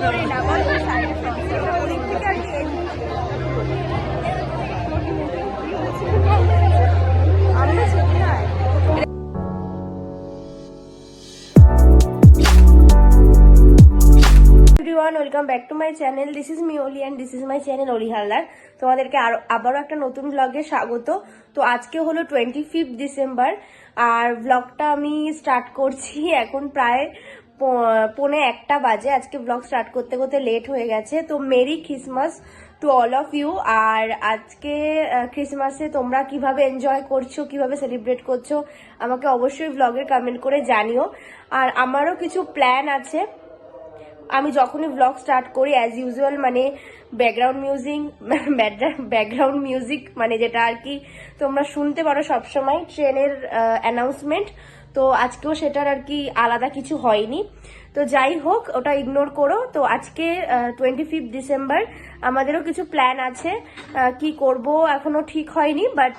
করি না বল সাইডে ওদিক থেকে আর কি আমরা ছবি না everyone, welcome back to my channel. This is me Oli and this is my channel Oli Hallar. তোমাদেরকে আবারও একটা নতুন ব্লগে স্বাগত। তো আজকে হলো 25 ডিসেম্বর আর ব্লগটা আমি স্টার্ট করছি এখন প্রায় 1:45 বাজে। আজকে ব্লগ স্টার্ট করতে করতে লেট হয়ে গেছে। তো merry Christmas to all of you. আর আজকে ক্রিসমাসে তোমরা কিভাবে এনজয় করছো, কিভাবে সেলিব্রেট করছো আমাকে অবশ্যই ব্লগে কমেন্ট করে জানিও। আর আমারও কিছু প্ল্যান আছে। আমি যখনই ব্লগ স্টার্ট করি অ্যাজ ইউজুয়াল মানে ব্যাকগ্রাউন্ড মিউজিক মানে যেটা আর কি তোমরা শুনতে পারো সবসময় ট্রেনের অ্যানাউন্সমেন্ট। তো আজকেও সেটার আর কি আলাদা কিছু হয়নি। তো যাই হোক ওটা ইগনোর করো। তো আজকে 25 ডিসেম্বর আমাদেরও কিছু প্ল্যান আছে। কি করব এখনো ঠিক হয়নি, বাট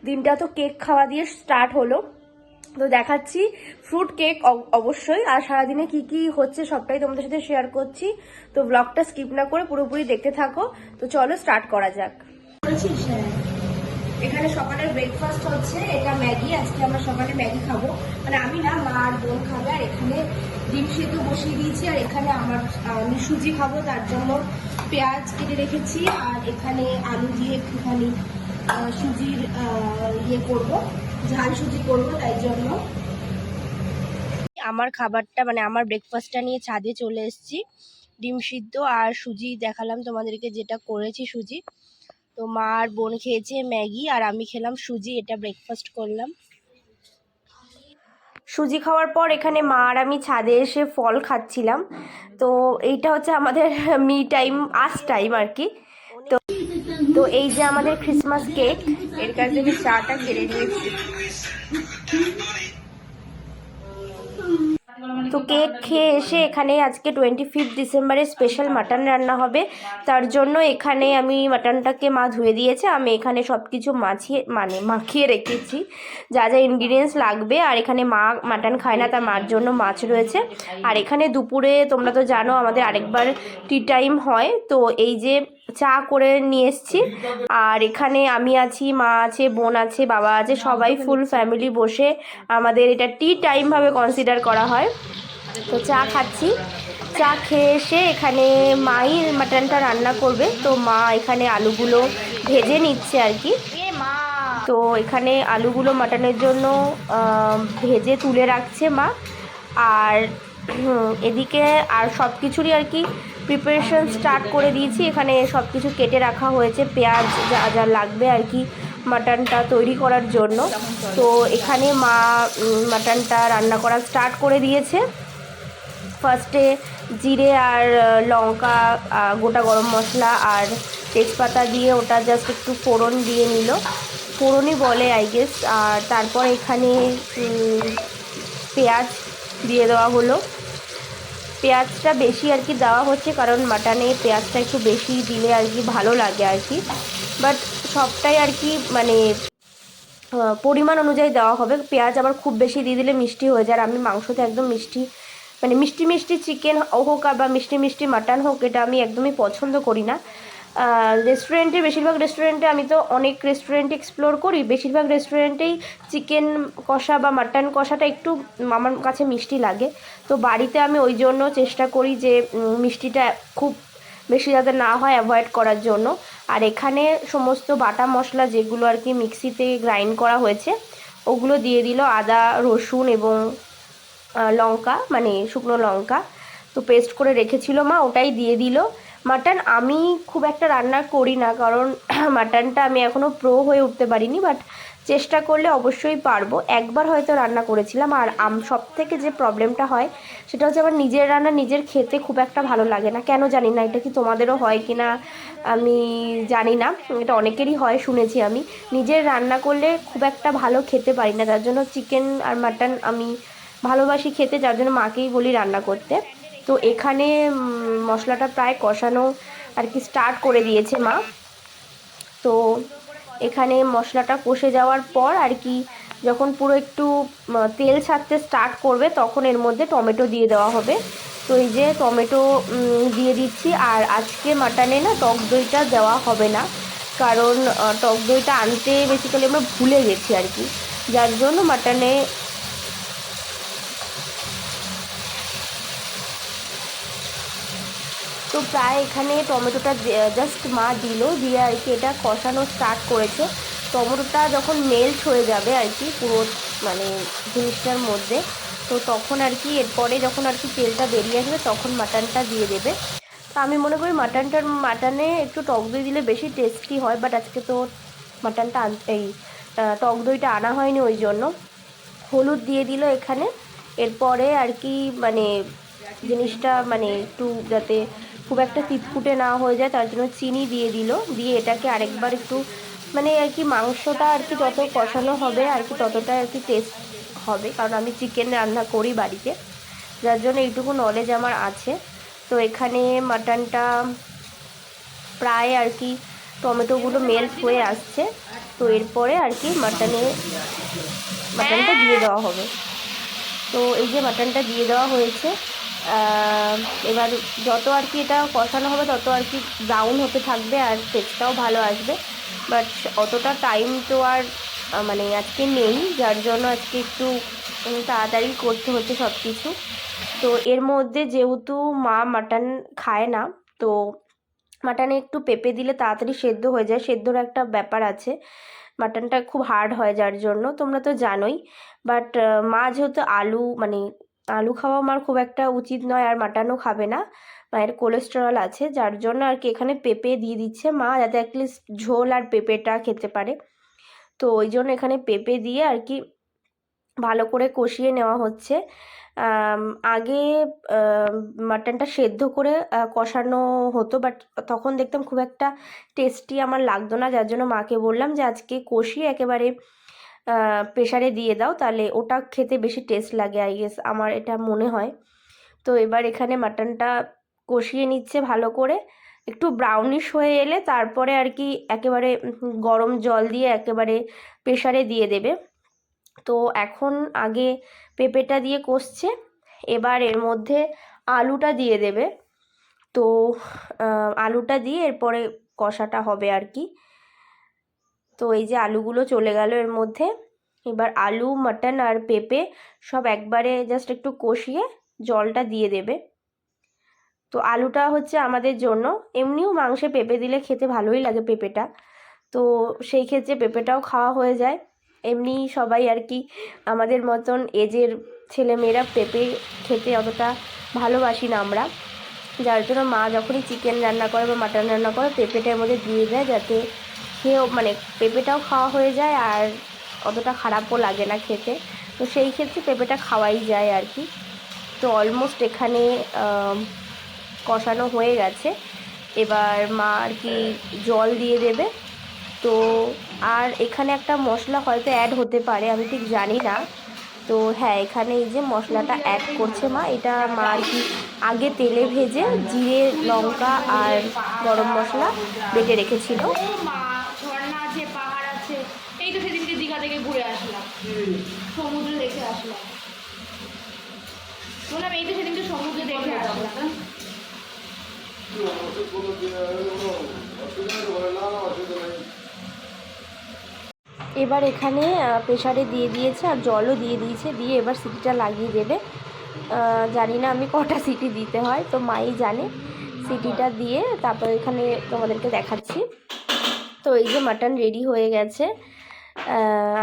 দিনটা তো কেক খাওয়া দিয়ে স্টার্ট হলো। তো দেখাচ্ছি ফ্রুট কেক অবশ্যই, আর সারাদিনে কি কি হচ্ছে সবটাই তোমাদের সাথে শেয়ার করছি। তো ব্লগটা স্কিপ না করে পুরোপুরি দেখতে থাকো। তো চলো স্টার্ট করা যাক। এখানে সকালের ব্রেকফাস্ট হচ্ছে, এটা ম্যাগি। আজকে আমরা সকালে ম্যাগি খাবো, মানে আমি না, মা আর বোন খাবে। আর এখানে ডিম সেদ্ধ বসিয়ে দিয়েছি, আর এখানে আমি সুজি খাবো, তার জন্য পেঁয়াজ কেটে রেখেছি। আর এখানে আলু দিয়ে একটুখানি সুজির ইয়ে করবো, ঝাল সুজি করবো, তাই জন্য আমার খাবারটা মানে আমার ব্রেকফাস্টটা নিয়ে ছাদে চলে এসেছি। ডিম সিদ্ধ আর সুজি দেখালাম তোমাদেরকে, যেটা করেছি সুজি। তো মা আর বোন খেয়েছে ম্যাগি আর আমি খেলাম সুজি, এটা ব্রেকফাস্ট করলাম। সুজি খাওয়ার পর এখানে মা আর আমি ছাদে এসে ফল খাচ্ছিলাম। তো এইটা হচ্ছে আমাদের মি টাইম, আস টাইম আর কি। তো তো এই যে আমাদের ক্রিসমাস কেক, এর কাছে আমি চাটা কেড়ে নিয়েছি। তো কেক খেয়ে এসে এখানে আজকে 25 ডিসেম্বরে স্পেশাল মাটন রান্না হবে। তার জন্য এখানে আমি মাটনটাকে মা ধুয়ে দিয়েছে, আমি এখানে সব কিছু মাখিয়ে রেখেছি যা যা ইনগ্রিডিয়েন্টস লাগবে। আর এখানে মা মাটন খায় না, তার মার জন্য মাছ রয়েছে। আর এখানে দুপুরে তোমরা তো জানো আমাদের আরেকবার টি টাইম হয়। তো এই যে চা করে নিয়ে এসছি, আর এখানে আমি আছি, মা আছে, বোন আছে, বাবা আছে, সবাই ফুল ফ্যামিলি বসে আমাদের এটা টি টাইম ভাবে কনসিডার করা হয়। তো চা খাচ্ছি। চা খেয়ে এসে এখানে মাই মাটনটা রান্না করবে। তো মা এখানে আলুগুলো ভেজে নিচ্ছে আর কি। তো এখানে আলুগুলো মাটনের জন্য ভেজে তুলে রাখছে মা। আর এদিকে আর সব কিছুরই আর কি প্রিপারেশন স্টার্ট করে দিয়েছি। এখানে সব কিছু কেটে রাখা হয়েছে, পেঁয়াজ যা যা লাগবে আর কি মাটনটা তৈরি করার জন্য। তো এখানে মা মাটনটা রান্না করা স্টার্ট করে দিয়েছে। ফার্স্টে জিরে আর লঙ্কা, গোটা গরম মশলা আর তেজপাতা দিয়ে ওটা জাস্ট একটু ফোড়ন দিয়ে নিল, ফোড়নই বলে আই গেস। আর তারপর এখানে পেঁয়াজ দিয়ে দেওয়া হলো। পেঁয়াজটা বেশি আর কি দেওয়া হচ্ছে, কারণ মাটনে পেঁয়াজটা একটু বেশি দিলে আর কি ভালো লাগে আর কি। বাট সবটাই আর কি মানে পরিমাণ অনুযায়ী দেওয়া হবে। পেঁয়াজ আবার খুব বেশি দিয়ে দিলে মিষ্টি হয়ে যায়। আর আমি মাংসতে একদম মিষ্টি মানে মিষ্টি মিষ্টি চিকেন হোক আর বা মিষ্টি মিষ্টি মাটন হোক, এটা আমি একদমই পছন্দ করি না। রেস্টুরেন্টে বেশিরভাগ রেস্টুরেন্টে, আমি তো অনেক রেস্টুরেন্টে এক্সপ্লোর করি, বেশিরভাগ রেস্টুরেন্টেই চিকেন কষা বা মাটন কষাটা একটু আমার কাছে মিষ্টি লাগে। তো বাড়িতে আমি ওই জন্য চেষ্টা করি যে মিষ্টিটা খুব বেশি যাতে না হয় অ্যাভয়েড করার জন্য। আর এখানে সমস্ত বাটা মশলা যেগুলো আর কি মিক্সিতে গ্রাইন্ড করা হয়েছে ওগুলো দিয়ে দিল, আদা রসুন এবং লঙ্কা মানে শুকনো লঙ্কা তো পেস্ট করে রেখেছিল মা, ওটাই দিয়ে দিল। মাটন আমি খুব একটা রান্না করি না, কারণ মাটনটা আমি এখনও প্রো হয়ে উঠতে পারিনি, বাট চেষ্টা করলে অবশ্যই পারবো। একবার হয়তো রান্না করেছিলাম। আর সব থেকে যে প্রবলেমটা হয় সেটা হচ্ছে আমার নিজের রান্না নিজের খেতে খুব একটা ভালো লাগে না, কেন জানি না। এটা কি তোমাদেরও হয় কি না আমি জানি না, এটা অনেকেরই হয় শুনেছি আমি। নিজের রান্না করলে খুব একটা ভালো খেতে পারি না, তার জন্য চিকেন আর মাটন আমি ভালোবাসি খেতে, যার জন্য মাকেই বলি রান্না করতে। তো এখানে মশলাটা প্রায় কষানো আর কি স্টার্ট করে দিয়েছে মা। তো এখানে মশলাটা কষে যাওয়ার পর আর কি যখন পুরো একটু তেল ছাড়তে স্টার্ট করবে তখন এর মধ্যে টমেটো দিয়ে দেওয়া হবে। তো তো এই যে টমেটো দিয়ে দিচ্ছি। আর আজকে মাটনে না টক দইটা দেওয়া হবে না, কারণ টক দইটা আনতে বেসিক্যালি আমরা ভুলে গেছি আর কি, যার জন্য মাটনে তো প্রায় এখানে টমেটোটা জাস্ট মা দিল, দিয়ে আর কি এটা কষানো স্টার্ট করেছে। টমেটোটা যখন মেল্ট হয়ে যাবে আর কি পুরো মানে জিনিসটার মধ্যে, তো তখন আর কি এরপরে যখন আর কি তেলটা বেরিয়ে আসবে তখন মাটনটা দিয়ে দেবে। তো আমি মনে করি মাটনে একটু টক দই দিলে বেশি টেস্টি হয়, বাট আজকে তো মাটনটা এই টক দইটা আনা হয়নি, ওই জন্য হলুদ দিয়ে দিল এখানে। এরপরে আর কি মানে জিনিসটা মানে একটু যাতে খুব একটা তিতকুটে না হয়ে যায় তার জন্য চিনি দিয়ে দিল, দিয়ে এটাকে আরেকবার একটু মানে আর কি মাংসটা আর কি যত কষানো হবে আর কি ততটা আর কি টেস্ট হবে, কারণ আমি চিকেন রান্না করি বাড়িতে, যার জন্য এইটুকু নলেজ আমার আছে। তো এখানে মাটনটা প্রায় আর কি টমেটোগুলো মেল্ট হয়ে আসছে, তো এরপরে আর কি মাটনটা দিয়ে দেওয়া হবে। তো এই যে মাটনটা দিয়ে দেওয়া হয়েছে। এবার যত আর কি এটা কষানো হবে তত আর কি ব্রাউন হতে থাকবে আর টেস্টটাও ভালো আসবে, বাট অতটা টাইম তো আর মানে আজকে নেই, যার জন্য আজকে একটু তাড়াতাড়ি করতে হচ্ছে সব কিছু। তো এর মধ্যে যেহেতু মা মাটন খায় না, তো মাটনে একটু পেঁপে দিলে তাড়াতাড়ি সেদ্ধ হয়ে যায়, সেদ্ধর একটা ব্যাপার আছে, মাটনটা খুব হার্ড হয় যার জন্য, তোমরা তো জানোই। বাট মা যেহেতু আলু খাওয়া মার খুব একটা উচিত নয়, আর মাটনও খাবে না, মায়ের কোলেস্টেরল আছে, যার জন্য আর কি এখানে পেঁপে দিয়ে দিচ্ছে মা, যাতে অ্যাটলিস্ট ঝোল আর পেঁপেটা খেতে পারে। তো ওই জন্য এখানে পেঁপে দিয়ে আর কি ভালো করে কষিয়ে নেওয়া হচ্ছে। আগে মাটনটা সেদ্ধ করে কষানো হতো, বাট তখন দেখতাম খুব একটা টেস্টি আমার লাগতো না, যার জন্য মাকে বললাম যে আজকে কষিয়ে একেবারে প্রেশারে দিয়ে দাও, তাহলে ওটা খেতে বেশি টেস্ট লাগে, আই গেস আমার এটা মনে হয়। তো এবার এখানে মাটনটা কষিয়ে নিচ্ছে ভালো করে, একটু ব্রাউনিশ হয়ে এলে তারপরে আর কি একেবারে গরম জল দিয়ে একেবারে প্রেশারে দিয়ে দেবে। তো এখন আগে পেঁপেটা দিয়ে কষছে, এবার এর মধ্যে আলুটা দিয়ে দেবে। তো আলুটা দিয়ে এরপরে কষাটা হবে আর কি। তো এই যে আলুগুলো চলে গেল এর মধ্যে, এবার আলু মাটন আর পেঁপে সব একবারে জাস্ট একটু কষিয়ে জলটা দিয়ে দেবে। তো আলুটা হচ্ছে আমাদের জন্য, এমনিও মাংসে পেঁপে দিলে খেতে ভালোই লাগে পেঁপেটা, তো সেই ক্ষেত্রে পেঁপেটাও খাওয়া হয়ে যায়। এমনি সবাই আর কি আমাদের মতন এজের ছেলেমেয়েরা পেঁপে খেতে অতটা ভালোবাসি না আমরা, যার জন্য মা যখনই চিকেন রান্না করে বা মাটন রান্না করে পেঁপেটার মধ্যে দিয়ে দেয়, যাতে খেয়েও মানে পেঁপেটাও খাওয়া হয়ে যায় আর অতটা খারাপও লাগে না খেতে, তো সেই ক্ষেত্রে পেঁপেটা খাওয়াই যায় আর কি। তো অলমোস্ট এখানে কষানো হয়ে গেছে, এবার মা আর কি জল দিয়ে দেবে। তো আর এখানে একটা মশলা হয়তো অ্যাড হতে পারে, আমি ঠিক জানি না। তো হ্যাঁ, এখানে এই যে মশলাটা অ্যাড করছে মা, এটা মা আর কি আগে তেলে ভেজে জিরে লঙ্কা আর গরম মশলা বেটে রেখেছিল। ঝর্ণা আছে, পাহাড় আছে, এই তো সেদিনকে দীঘা থেকে ঘুরে আসলাম, সমুদ্র দেখে আসলাম, বললাম এই তো সেদিনকে সমুদ্র দেখে আসলাম। এবার এখানে প্রেশারে দিয়ে দিয়েছে আর জলও দিয়ে দিয়েছে, দিয়ে এবার সিটিটা লাগিয়ে দেবে। জানি না আমি কটা সিটি দিতে হয়, তো মাই জানে। সিটিটা দিয়ে তারপর এখানে তোমাদেরকে দেখাচ্ছি। তো এই যে মাটন রেডি হয়ে গেছে।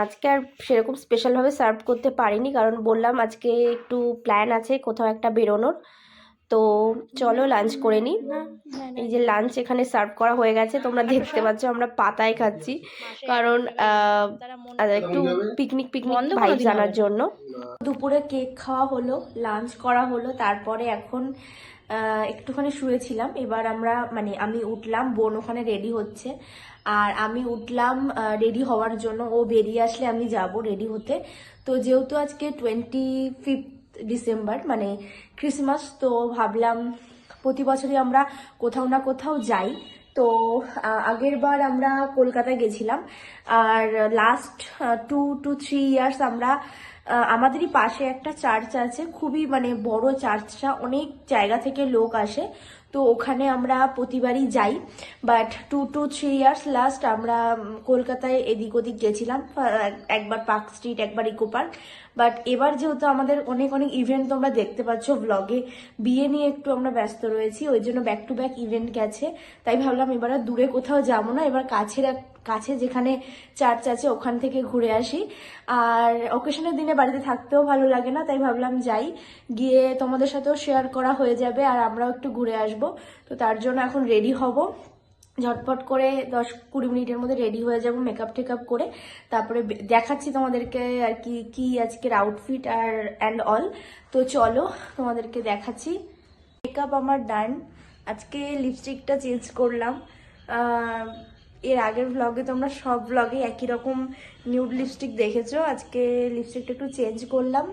আজকে আর সেরকম স্পেশালভাবে সার্ভ করতে পারিনি, কারণ বললাম আজকে একটু প্ল্যান আছে কোথাও একটা বেরোনোর। তো চলো লাঞ্চ করে নিই। এই যে লাঞ্চ এখানে সার্ভ করা হয়ে গেছে, তোমরা দেখতে পাচ্ছ আমরা পাতায় খাচ্ছি, কারণ একটু পিকনিক ভাইব জানার জন্য। দুপুরে কেক খাওয়া হলো, লাঞ্চ করা হলো, তারপরে এখন একটুখানি শুয়েছিলাম। এবার আমি উঠলাম, বোন ওখানে রেডি হচ্ছে, আর আমি উঠলাম রেডি হওয়ার জন্য, ও বেরিয়ে আসলে আমি যাব রেডি হতে। তো যেহেতু আজকে 25 ডিসেম্বর মানে ক্রিসমাস, তো ভাবলাম প্রতি বছরই আমরা কোথাও না কোথাও যাই। তো আগের বার আমরা কলকাতা গেছিলাম, আর লাস্ট 2 to 3 ইয়ার্স আমরা আমাদেরই পাশে একটা চার্চ আছে, খুবই মানে বড় চার্চটা, অনেক জায়গা থেকে লোক আসে। তো ওখানে আমরা প্রতিবারই যাই। বাট 2 to 3 ইয়ার্স লাস্ট আমরা কলকাতায় এদিক ওদিক গেছিলাম, একবার পার্ক স্ট্রিট, একবার ইকো পার্ক। বাট এবার যেহেতু আমাদের অনেক অনেক ইভেন্ট তোমরা দেখতে পাচ্ছ ব্লগে, বিয়ে নিয়ে একটু আমরা ব্যস্ত রয়েছি, ওই জন্য ব্যাক টু ব্যাক ইভেন্ট গেছে। তাই ভাবলাম এবার আর দূরে কোথাও যাবো না, এবার কাছে যেখানে চার্চ আছে ওখান থেকে ঘুরে আসি। আর অকেশনের দিনে বাড়িতে থাকতেও ভালো লাগে না, তাই ভাবলাম যাই, গিয়ে তোমাদের সাথেও শেয়ার করা হয়ে যাবে আর আমরাও একটু ঘুরে আসব। তো তার জন্য এখন রেডি হব, ঝটপট করে 10-20 মিনিটের মধ্যে রেডি হয়ে যাব মেকআপ টেকআপ করে। তারপরে দেখাচ্ছি তোমাদেরকে আর কি আজকের আউটফিট আর অ্যান্ড অল। তো চলো তোমাদেরকে দেখাচ্ছি। মেকআপ আমার ডান, আজকে লিপস্টিকটা চেঞ্জ করলাম। এর আগের ব্লগে তোমরা সব ব্লগে একই রকম নিউড লিপস্টিক দেখেছো, আজকে লিপস্টিকটা একটু চেঞ্জ করলাম।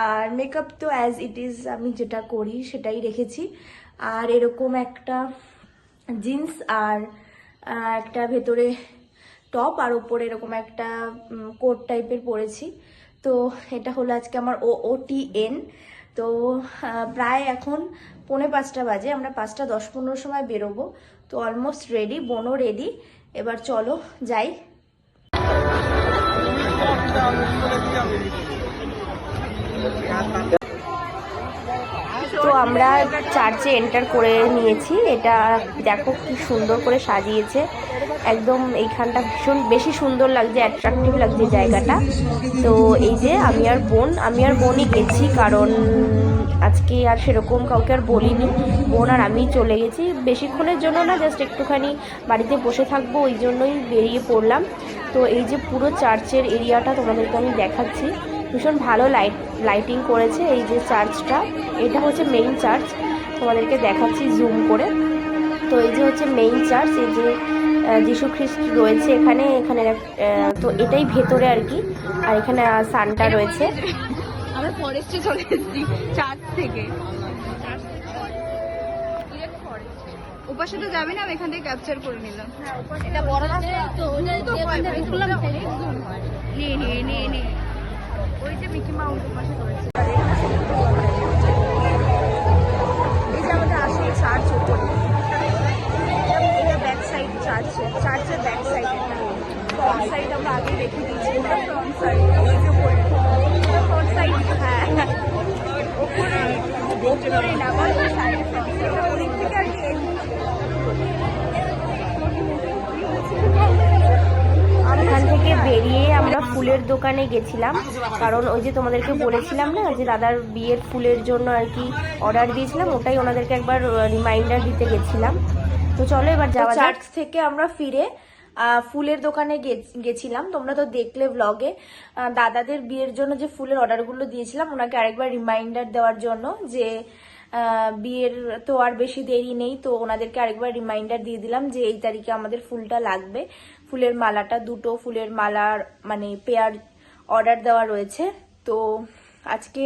আর মেকআপ তো অ্যাজ ইট ইজ আমি যেটা করি সেটাই রেখেছি। আর এরকম একটা জিন্স আর একটা ভেতরে টপ আর উপরে এরকম একটা কোট টাইপের পরেছি। তো এটা হলো আজকে আমার OOTN। তো প্রায় এখন 4:45 বাজে, আমরা 5:10-15 সময় বেরোবো। তো অলমোস্ট রেডি, বোনও রেডি। এবার চলো যাই। তো আমরা চার্চে এন্টার করে নিয়েছি। এটা দেখো কি সুন্দর করে সাজিয়েছে, একদম এইখানটা ভীষণ বেশি সুন্দর লাগছে, অ্যাট্রাকটিভ লাগছে জায়গাটা। তো এই যে আমি আর বোনই গেছি, কারণ আজকে আর সেরকম কাউকে আর বলিনি, বোন আর আমি চলে গেছি। বেশিক্ষণের জন্য না, জাস্ট একটুখানি বাড়িতে বসে থাকবো, ওই জন্যই বেরিয়ে পড়লাম। তো এই যে পুরো চার্চের এরিয়াটা তোমাদেরকে আমি দেখাচ্ছি, ভীষণ ভালো লাইটিং করেছে এই যে চার্চটা। এটা হচ্ছে মেইন চার্চ, তোমাদেরকে দেখাচ্ছি জুম করে। তো এই যে হচ্ছে মেইন চার্চ, এই যে যিশু খ্রিস্ট রয়েছে এখানে তো এটাই ভেতরে আর কি। আর এখানে সান্টা রয়েছে। আমরা ফরেস্টে চলে এসেছি চার্চ থেকে। ওপাশে তো যাবে না, আমি এখান থেকে ক্যাপচার করে নিলাম। এটা বড় রাস্তা তো, নে ওই যে মিকি মাউস ওপাশে রয়েছে। এই যে আমাদের আসলে চার্চ উপরে, এটা ব্যাক সাইড চার্চের ব্যাক সাইড। ফ্রন্ট সাইড আমরা আগে রেখে দিয়েছি, ফ্রন্ট সাইড ফ্রন্ট সাইড, হ্যাঁ ওপরে না সাইড ওদিক থেকে আর কি। এখান থেকে বেরিয়ে আমরা ফুলের দোকানে গেছিলাম, কারণ ওই যে তোমাদেরকে বলেছিলাম না যে দাদার বিয়ের ফুলের জন্য আর কি অর্ডার দিয়েছিলাম, ওটাই ওনাদেরকে একবার রিমাইন্ডার দিতে গেছিলাম। তো চলো এবার যাওয়া যাক। চার্চ থেকে আমরা ফিরে ফুলের দোকানে গেছিলাম, তোমরা তো দেখলে ব্লগে। দাদাদের বিয়ের জন্য যে ফুলের অর্ডারগুলো দিয়েছিলাম ওনাকে আরেকবার রিমাইন্ডার দেওয়ার জন্য, যে বিয়ের তো আর বেশি দেরি নেই। তো ওনাদেরকে আরেকবার রিমাইন্ডার দিয়ে দিলাম যে এই তারিখে আমাদের ফুলটা লাগবে। ফুলের মালাটা 2টো ফুলের মালার মানে পেয়ার অর্ডার দেওয়া রয়েছে। তো আজকে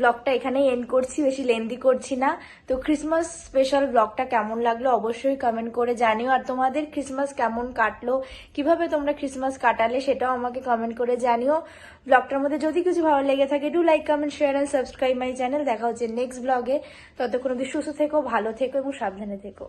ব্লগটা এখানেই এন্ড করছি, বেশি লেন্দি করছি না। তো ক্রিসমাস স্পেশাল ব্লগটা কেমন লাগলো অবশ্যই কমেন্ট করে জানিও। আর তোমাদের ক্রিসমাস কেমন কাটলো, কিভাবে তোমরা ক্রিসমাস কাটালে সেটাও আমাকে কমেন্ট করে জানিও। ব্লগটার মধ্যে যদি কিছু ভালো লেগে থাকে, do like, comment, share and subscribe my channel. দেখা হচ্ছে নেক্সট ব্লগে। ততক্ষণ অবধি সুস্থ থেকো, ভালো থেকো এবং সাবধানে থেকো।